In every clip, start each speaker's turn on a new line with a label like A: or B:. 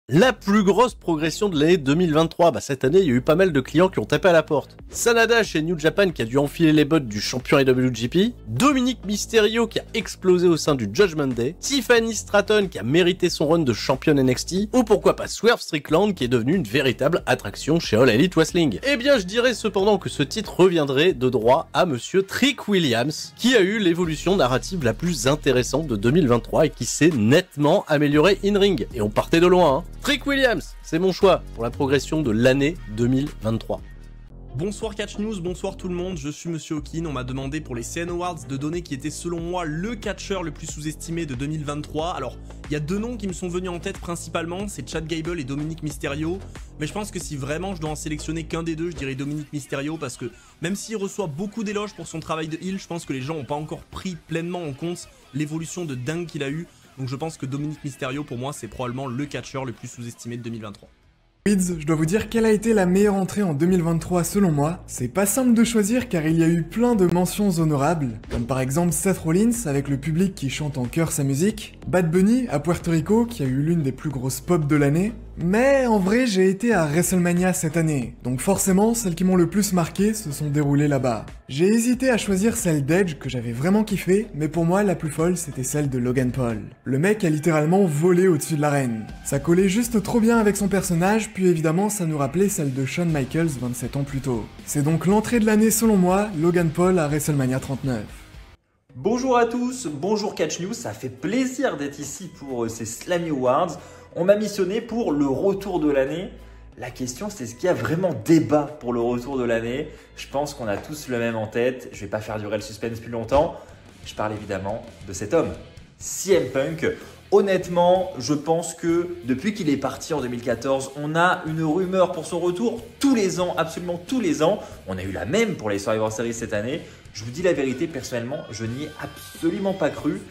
A: La plus grosse progression de l'année 2023, cette année il y a eu pas mal de clients qui ont tapé à la porte. Sanada chez New Japan qui a dû enfiler les bottes du champion IWGP, Dominic Mysterio qui a explosé au sein du Judgment Day, Tiffany Stratton qui a mérité son run de championne NXT, ou pourquoi pas Swerve Strickland qui est devenu une véritable attraction chez All Elite Wrestling. Eh bien je dirais cependant que ce titre reviendrait de droit à monsieur Trick Williams, qui a eu l'évolution narrative la plus intéressante de 2023 et qui s'est nettement amélioré in-ring. Et on partait de loin, hein. Trick Williams, c'est mon choix pour la progression de l'année 2023.
B: Bonsoir Catch News, bonsoir tout le monde, je suis Monsieur Hawkin. On m'a demandé pour les CN Awards de donner qui était selon moi le catcheur le plus sous-estimé de 2023. Alors, il y a deux noms qui me sont venus en tête principalement, c'est Chad Gable et Dominic Mysterio. Mais je pense que si vraiment je dois en sélectionner qu'un des deux, je dirais Dominic Mysterio parce que même s'il reçoit beaucoup d'éloges pour son travail de heel, je pense que les gens n'ont pas encore pris pleinement en compte l'évolution de dingue qu'il a eu. Donc je pense que Dominic Mysterio pour moi c'est probablement le catcheur le plus sous-estimé de 2023.
C: Je dois vous dire quelle a été la meilleure entrée en 2023 selon moi. C'est pas simple de choisir car il y a eu plein de mentions honorables, comme par exemple Seth Rollins avec le public qui chante en chœur sa musique, Bad Bunny à Puerto Rico qui a eu l'une des plus grosses pop de l'année, mais en vrai j'ai été à WrestleMania cette année, donc forcément celles qui m'ont le plus marqué se sont déroulées là-bas. J'ai hésité à choisir celle d'Edge que j'avais vraiment kiffé, mais pour moi la plus folle c'était celle de Logan Paul. Le mec a littéralement volé au-dessus de l'arène. Ça collait juste trop bien avec son personnage, puis évidemment ça nous rappelait celle de Shawn Michaels 27 ans plus tôt. C'est donc l'entrée de l'année selon moi, Logan Paul à WrestleMania 39.
D: Bonjour à tous, bonjour Catch News, ça fait plaisir d'être ici pour ces Slammy Awards. On m'a missionné pour le retour de l'année. La question c'est est-ce qu'il y a vraiment débat pour le retour de l'année? Je pense qu'on a tous le même en tête, je vais pas faire durer le suspense plus longtemps. Je parle évidemment de cet homme, CM Punk. Honnêtement, je pense que depuis qu'il est parti en 2014, on a une rumeur pour son retour tous les ans, absolument tous les ans. On a eu la même pour les Survivor Series cette année. Je vous dis la vérité, personnellement, je n'y ai absolument pas cru.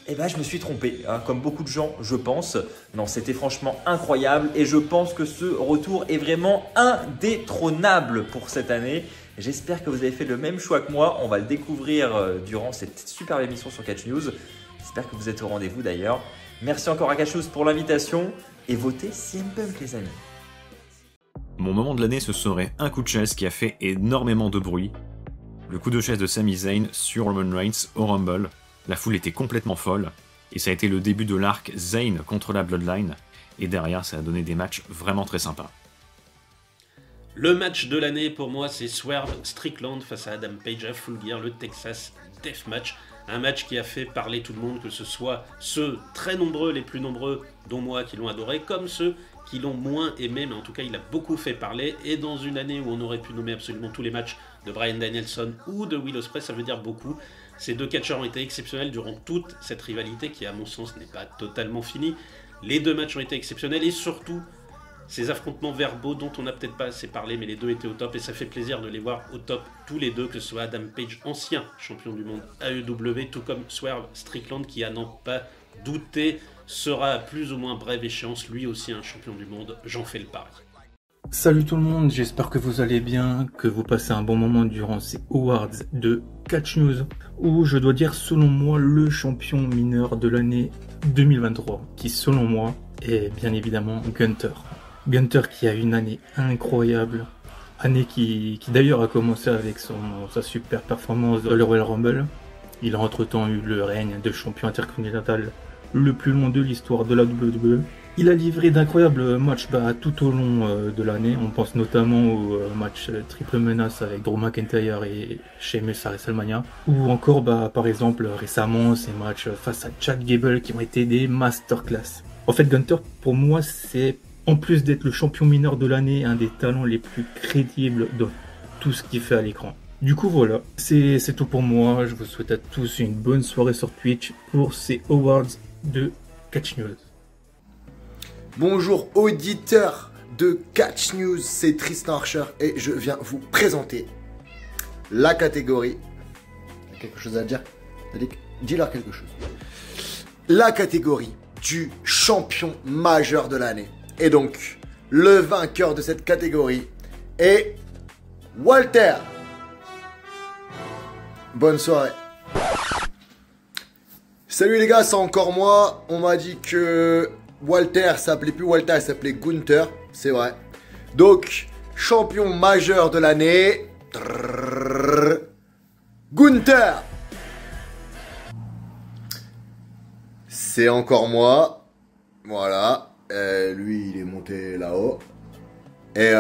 D: Eh ben, je me suis trompé, hein, comme beaucoup de gens, je pense. Non, c'était franchement incroyable et je pense que ce retour est vraiment indétrônable pour cette année. J'espère que vous avez fait le même choix que moi. On va le découvrir durant cette superbe émission sur Catch News. J'espère que vous êtes au rendez-vous d'ailleurs. Merci encore à Catch News pour l'invitation et votez CM Punk les amis.
E: Mon moment de l'année, ce serait un coup de chaise qui a fait énormément de bruit. Le coup de chaise de Sami Zayn sur Roman Reigns au Rumble. La foule était complètement folle, et ça a été le début de l'arc Zayn contre la Bloodline, et derrière ça a donné des matchs vraiment très sympas.
F: Le match de l'année pour moi c'est Swerve Strickland face à Adam Page à Full Gear, le Texas Deathmatch. Un match qui a fait parler tout le monde, que ce soit ceux très nombreux, les plus nombreux, dont moi, qui l'ont adoré, comme ceux qui l'ont moins aimé, mais en tout cas il a beaucoup fait parler, et dans une année où on aurait pu nommer absolument tous les matchs de Bryan Danielson ou de Will Ospreay, ça veut dire beaucoup. Ces deux catcheurs ont été exceptionnels durant toute cette rivalité qui à mon sens n'est pas totalement finie. Les deux matchs ont été exceptionnels et surtout ces affrontements verbaux dont on n'a peut-être pas assez parlé, mais les deux étaient au top et ça fait plaisir de les voir au top tous les deux, que ce soit Adam Page, ancien champion du monde AEW, tout comme Swerve Strickland qui à n'en pas douter sera à plus ou moins brève échéance lui aussi un champion du monde, j'en fais le pari.
G: Salut tout le monde, j'espère que vous allez bien, que vous passez un bon moment durant ces awards de Catch News, où je dois dire selon moi le champion mineur de l'année 2023, qui selon moi est bien évidemment Gunther. Gunther qui a une année incroyable, année qui d'ailleurs a commencé avec sa super performance dans le Royal Rumble. Il a entre-temps eu le règne de champion intercontinental le plus long de l'histoire de la WWE. Il a livré d'incroyables matchs tout au long de l'année. On pense notamment au match triple menace avec Drew McIntyre et Sheamus à WrestleMania. Ou encore par exemple récemment ces matchs face à Chad Gable qui ont été des masterclass. En fait Gunther pour moi c'est, en plus d'être le champion mineur de l'année, un des talents les plus crédibles de tout ce qu'il fait à l'écran. Du coup voilà, c'est tout pour moi. Je vous souhaite à tous une bonne soirée sur Twitch pour ces awards de Catch News.
H: Bonjour auditeurs de Catch News, c'est Tristan Archer et je viens vous présenter la catégorie. Quelque chose à dire? Dis-leur quelque chose. La catégorie du champion majeur de l'année. Et donc, le vainqueur de cette catégorie est Walter. Bonne soirée. Salut les gars, c'est encore moi. On m'a dit que Walter s'appelait plus Walter, il s'appelait Gunther, c'est vrai. Donc, champion majeur de l'année, Gunther. C'est encore moi. Voilà. Lui, il est monté là-haut. Et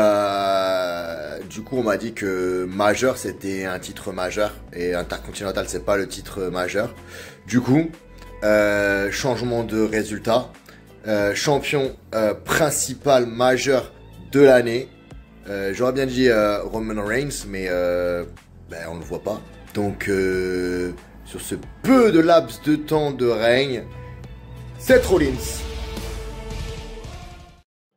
H: du coup, on m'a dit que majeur, c'était un titre majeur. Et intercontinental, c'est pas le titre majeur. Du coup, changement de résultat. Champion principal majeur de l'année. J'aurais bien dit Roman Reigns, mais on ne le voit pas. Donc, sur ce peu de laps de temps de règne, Seth Rollins.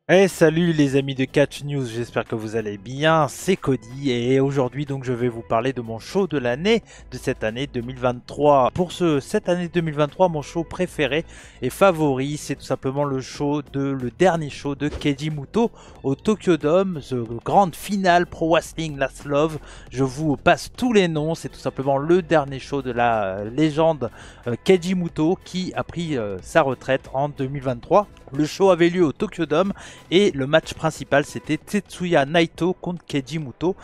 I: Hey, salut les amis de Catch News, j'espère que vous allez bien, c'est Cody et aujourd'hui donc je vais vous parler de mon show de l'année, de cette année 2023. Pour cette année 2023, mon show préféré et favori, c'est tout simplement le dernier show de Keiji Muto au Tokyo Dome, The grande finale Pro Wrestling Last Love. Je vous passe tous les noms, c'est tout simplement le dernier show de la légende Keiji Muto qui a pris sa retraite en 2023. Le show avait lieu au Tokyo Dome et le match principal c'était Tetsuya Naito contre Keiji Muto.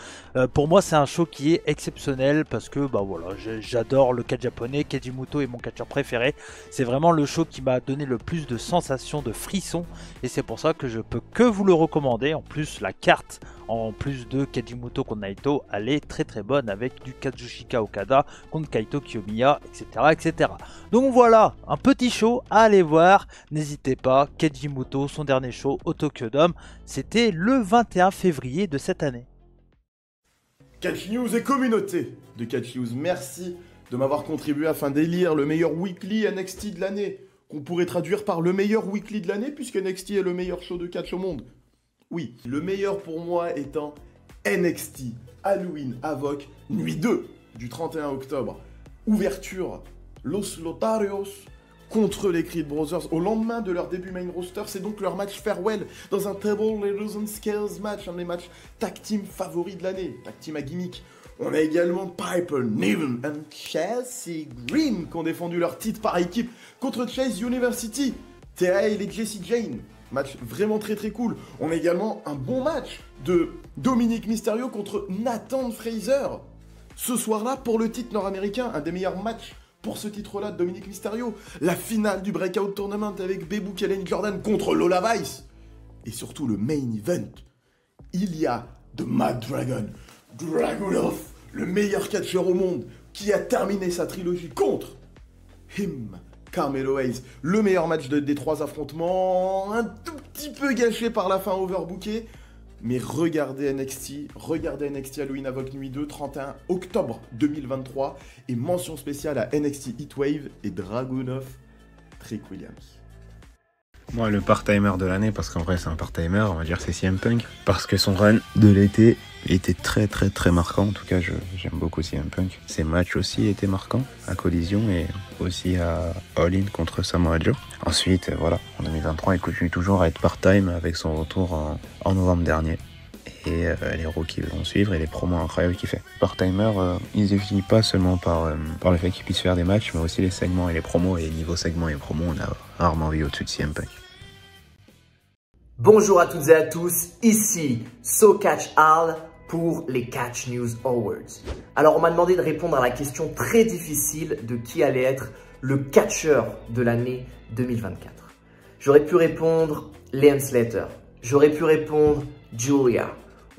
I: Pour moi c'est un show qui est exceptionnel parce que voilà, j'adore le catch japonais, Keiji Muto est mon catcheur préféré. C'est vraiment le show qui m'a donné le plus de sensations, de frissons et c'est pour ça que je peux que vous le recommander. En plus la carte en plus de Keiji Muto contre Naito, elle est très très bonne avec du Kazuchika Okada contre Kaito Kiyomiya, etc. Donc voilà, un petit show à aller voir, n'hésitez pas, Keiji Muto, son dernier show au Tokyo Dome, c'était le 21 février de cette année.
J: Catch News et communauté de Catch News, merci de m'avoir contribué afin d'élire le meilleur weekly NXT de l'année, qu'on pourrait traduire par le meilleur weekly de l'année puisque NXT est le meilleur show de catch au monde. Oui, le meilleur pour moi étant NXT Halloween Havoc Nuit 2 du 31 octobre. Ouverture Los Lotarios contre les Creed Brothers au lendemain de leur début main roster. C'est donc leur match farewell dans un Table Illusion Scales match, un des matchs tag team favoris de l'année, tag team à gimmick. On a également Piper Niven et Chelsea Green qui ont défendu leur titre par équipe contre Chase University, Terrell et Jessie Jane. Match vraiment très très cool. On a également un bon match de Dominic Mysterio contre Nathan Fraser. Ce soir-là, pour le titre nord-américain, un des meilleurs matchs pour ce titre-là de Dominic Mysterio. La finale du Breakout Tournament avec Babu Kellen Jordan contre Lola Vice. Et surtout le main event. Il y a The Mad Dragon, Dragunov, le meilleur catcheur au monde, qui a terminé sa trilogie contre Carmelo Hayes, le meilleur match des trois affrontements, un tout petit peu gâché par la fin overbookée, mais regardez NXT Halloween Havoc Nuit 2, 31 octobre 2023, et mention spéciale à NXT Heatwave et Dragunov Trick Williams.
K: Moi, le part-timer de l'année, parce qu'en vrai c'est un part-timer, on va dire c'est CM Punk, parce que son run de l'été était très marquant. En tout cas, j'aime beaucoup CM Punk. Ses matchs aussi étaient marquants, à Collision et aussi à All-In contre Samoa Joe. Ensuite, voilà, en 2023, il continue toujours à être part-time avec son retour en novembre dernier. Et les héros qui vont suivre et les promos incroyables qu'il fait. Part-timer, il ne se définit pas seulement par le fait qu'il puisse faire des matchs, mais aussi les segments et les promos. Et niveau segments et promos, on a rarement vu au-dessus de CM Punk.
L: Bonjour à toutes et à tous, ici SoCatch Arl pour les Catch News Awards. Alors on m'a demandé de répondre à la question très difficile de qui allait être le catcheur de l'année 2024. J'aurais pu répondre Liam Slater, j'aurais pu répondre Julia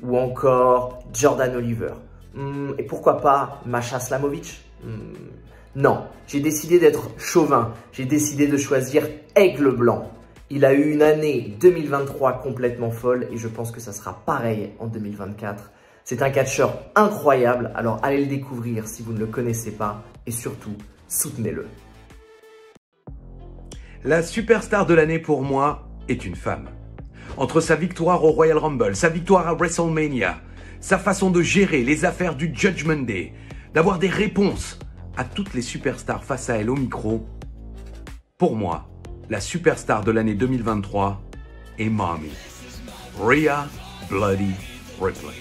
L: ou encore Jordan Oliver. Et pourquoi pas Masha Slamovich? Non, j'ai décidé d'être chauvin, j'ai décidé de choisir Aigle Blanc. Il a eu une année 2023 complètement folle et je pense que ça sera pareil en 2024. C'est un catcheur incroyable, alors allez le découvrir si vous ne le connaissez pas et surtout, soutenez-le.
M: La superstar de l'année pour moi est une femme. Entre sa victoire au Royal Rumble, sa victoire à WrestleMania, sa façon de gérer les affaires du Judgment Day, d'avoir des réponses à toutes les superstars face à elle au micro, pour moi, la superstar de l'année 2023 est Mommy, Rhea Bloody Ripley.